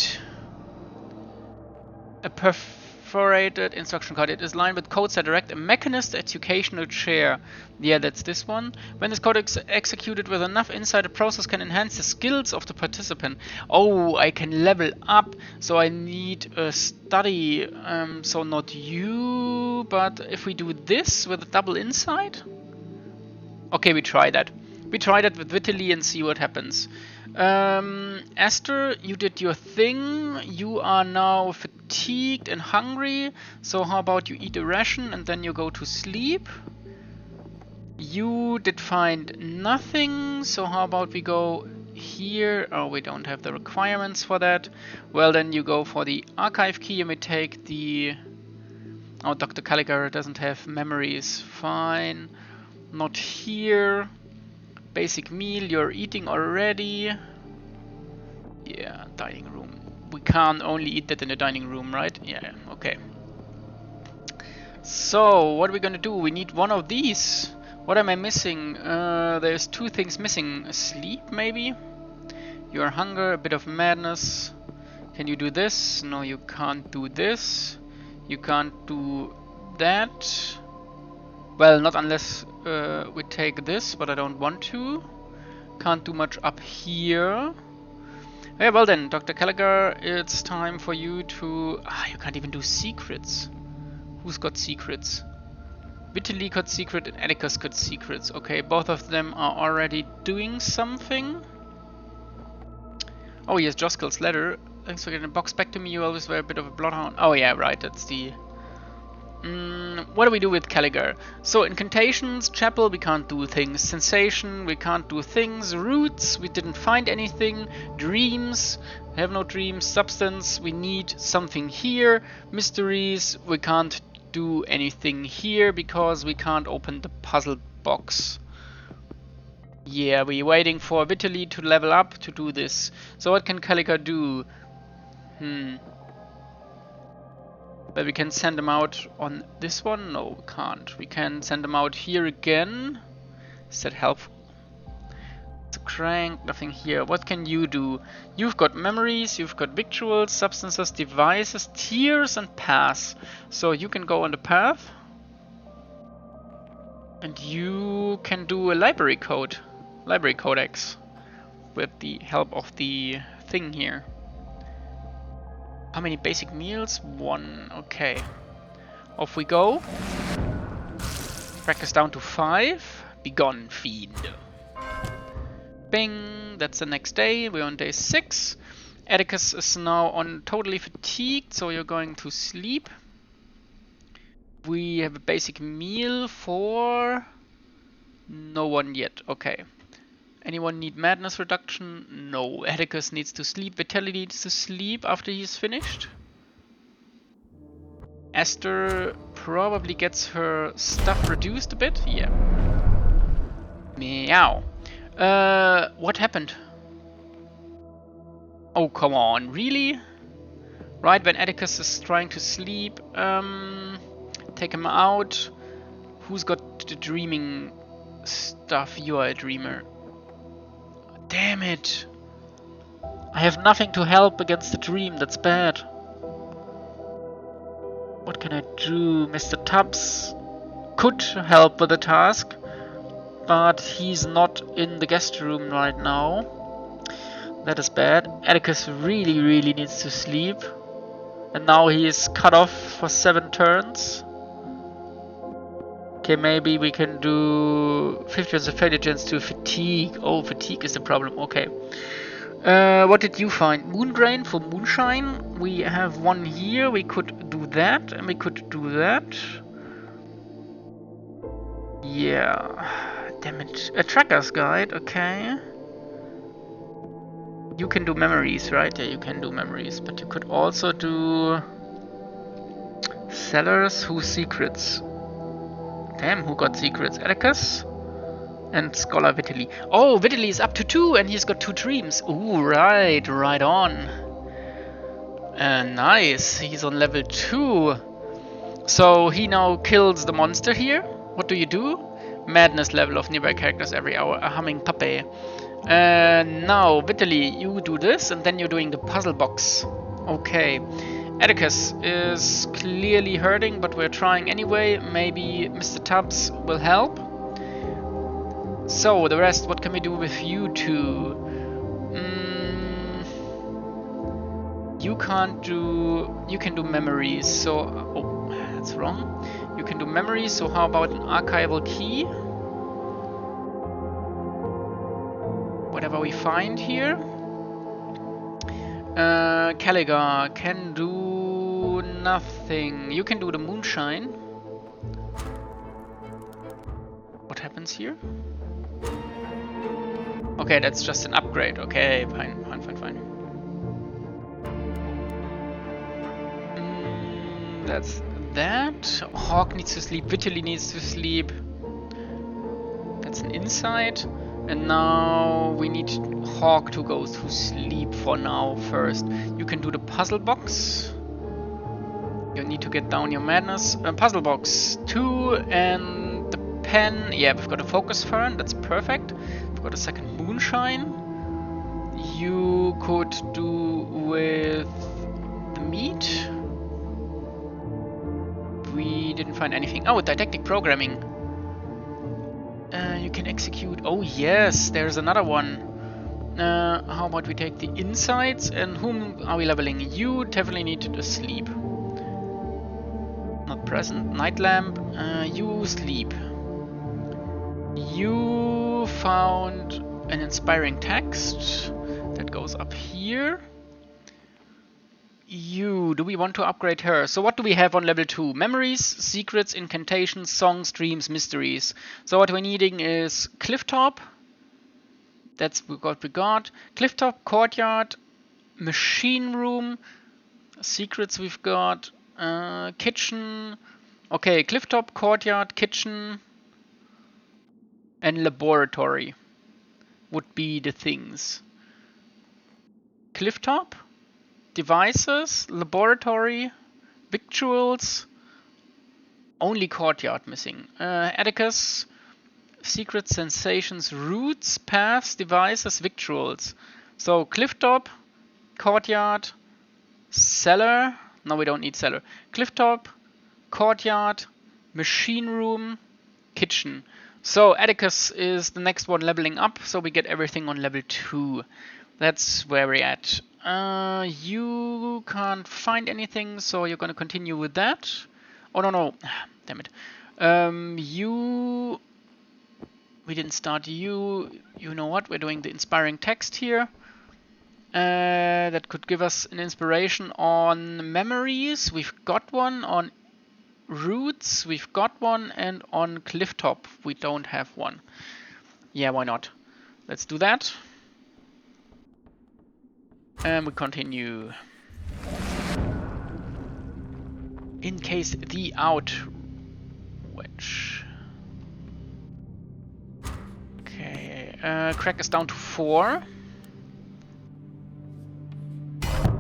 a perforated instruction card? It is lined with codes that direct a Mechanist educational chair. Yeah, that's this one. When this code is executed with enough insight, the process can enhance the skills of the participant. Oh, I can level up, so I need a study. So not you, but if we do this with a double insight? Okay, we try that. We try that with Vitally and see what happens. Esther, you did your thing. You are now fatigued and hungry. So how about you eat a ration and then you go to sleep? You did find nothing. So how about we go here? Oh, we don't have the requirements for that. Well, then you go for the archive key and we take the... Oh, Dr. Caligar doesn't have memories. Fine. Not here. Basic meal, you're eating already. Yeah, dining room. We can't only eat that in the dining room, right? Yeah, okay. So, what are we gonna do? We need one of these. What am I missing? There's 2 things missing. Sleep, maybe? Your hunger, a bit of madness. Can you do this? No, you can't do this. You can't do that. Well, not unless we take this, but I don't want to. Can't do much up here. Yeah, well then, Dr. Gallagher, it's time for you to... you can't even do secrets. Who's got secrets? Vitaly got secret and Atticus got secrets. Okay, both of them are already doing something. Oh yes, Joskell's letter. Thanks for getting a box back to me. You always were a bit of a bloodhound. Oh yeah, right, that's the... what do we do with Caligar? So incantations, chapel, we can't do things. Sensation, we can't do things. Roots, we didn't find anything. Dreams, we have no dreams. Substance, we need something here. Mysteries, we can't do anything here because we can't open the puzzle box. Yeah, we're waiting for Vitaly to level up to do this. So what can Caligar do? But we can send them out on this one? No, we can't. We can send them out here again. Is that helpful? It's a crank, nothing here. What can you do? You've got memories, you've got victuals, substances, devices, tears, and paths. So you can go on the path. And you can do a library code. Library codex. With the help of the thing here. How many basic meals? 1. Okay. Off we go. Practice down to 5. Be gone, fiend. Bing. That's the next day. We're on day 6. Atticus is now on totally fatigued, so you're going to sleep. We have a basic meal for... no one yet. Okay. Anyone need madness reduction? No. Atticus needs to sleep. Vitaly needs to sleep after he's finished. Esther probably gets her stuff reduced a bit. Yeah. Meow. What happened? Oh, come on. Really? Right when Atticus is trying to sleep. Take him out. Who's got the dreaming stuff? You are a dreamer. Damn it! I have nothing to help against the dream, that's bad. What can I do? Mr. Tubbs could help with the task, but he's not in the guest room right now. That is bad. Atticus really needs to sleep. And now he is cut off for 7 turns. Okay, maybe we can do 50 of intelligence to fatigue. Oh, fatigue is the problem. Okay. What did you find? Moondrain for moonshine. We have one here. We could do that, and we could do that. Yeah. Damn it. A tracker's guide. Okay. You can do memories, right? Yeah, you can do memories, but you could also do sellers who secrets. Damn, who got secrets? Atticus and Scholar Vitaly. Oh, Vitaly is up to 2 and he's got 2 dreams. Ooh, right on. Nice, he's on level 2. So he now kills the monster here. What do you do? Madness level of nearby characters every hour. A humming puppy. Now, Vitaly, you do this and then you're doing the puzzle box. Okay. Atticus is clearly hurting, but we're trying anyway. Maybe Mr. Tubbs will help. So, the rest, what can we do with you two? You can't do... you can do memories, so... oh, that's wrong. You can do memories, so how about an archival key? Whatever we find here. Caligar can do nothing. You can do the moonshine. What happens here? Okay, that's just an upgrade. Okay, fine. That's that. Hawk needs to sleep. Vitaly needs to sleep. That's an insight. And now we need Hawk to go to sleep for now first. You can do the puzzle box. You need to get down your madness. Puzzle box 2 and the pen. Yeah, we've got a focus fern. That's perfect. We've got a second moonshine. You could do with the meat. We didn't find anything. Oh, didactic programming. Oh yes, there's another one. How about we take the insights, and whom are we leveling? You definitely need to sleep. Not present. Night lamp. You sleep. You found an inspiring text that goes up here. Do we want to upgrade her? So what do we have on level 2? Memories, secrets, incantations, songs, dreams, mysteries. So what we're needing is Clifftop. That's what we got. Clifftop, courtyard, machine room, secrets we've got, kitchen. Okay, Clifftop, courtyard, kitchen, and laboratory would be the things. Clifftop, devices, laboratory, victuals, only courtyard missing. Atticus, secret sensations, routes, paths, devices, victuals. So Clifftop, courtyard, cellar. No, we don't need cellar. Clifftop, courtyard, machine room, kitchen. So Atticus is the next one leveling up, so we get everything on level 2. That's where we're at. You can't find anything, so you're gonna continue with that. Oh no, damn it. We didn't start you. You know what? We're doing the inspiring text here. That could give us an inspiration on memories. We've got one on roots. We've got one, and on Clifftop we don't have one. Yeah, why not? Let's do that. And we continue. In case the out wedge. Okay, crack is down to 4.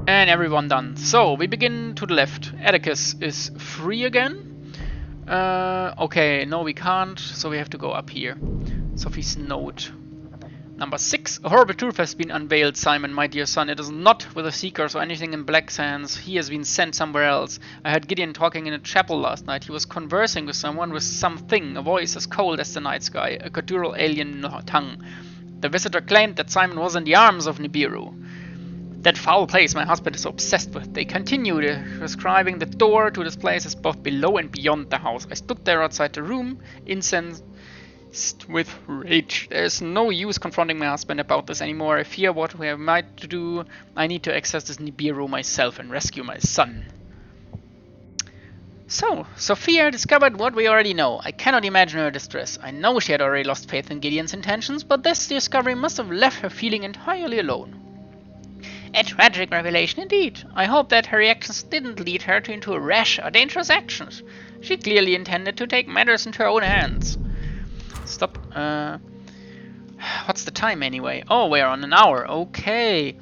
And everyone done. So we begin to the left. Atticus is free again. Okay, no we can't, so we have to go up here. Sophie's note. Number 6. A horrible truth has been unveiled, Simon, my dear son. It is not with the Seekers or anything in Black Sands. He has been sent somewhere else. I heard Gideon talking in a chapel last night. He was conversing with someone, with something, a voice as cold as the night sky, a guttural alien tongue. The visitor claimed that Simon was in the arms of Nibiru. That foul place my husband is obsessed with. They continued describing the door to this place as both below and beyond the house. I stood there outside the room, incensed with rage. There's no use confronting my husband about this anymore. I fear what we might do. I need to access this Nibiru myself and rescue my son. So, Sophia discovered what we already know. I cannot imagine her distress. I know she had already lost faith in Gideon's intentions, but this discovery must have left her feeling entirely alone. A tragic revelation indeed. I hope that her reactions didn't lead her into rash or dangerous actions. She clearly intended to take matters into her own hands. Stop. What's the time anyway? Oh, we're on an hour. Okay.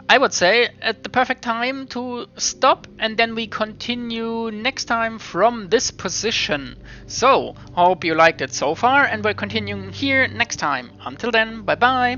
I would say at the perfect time to stop, and then we continue next time from this position. So, hope you liked it so far, and we're continuing here next time. Until then, bye bye.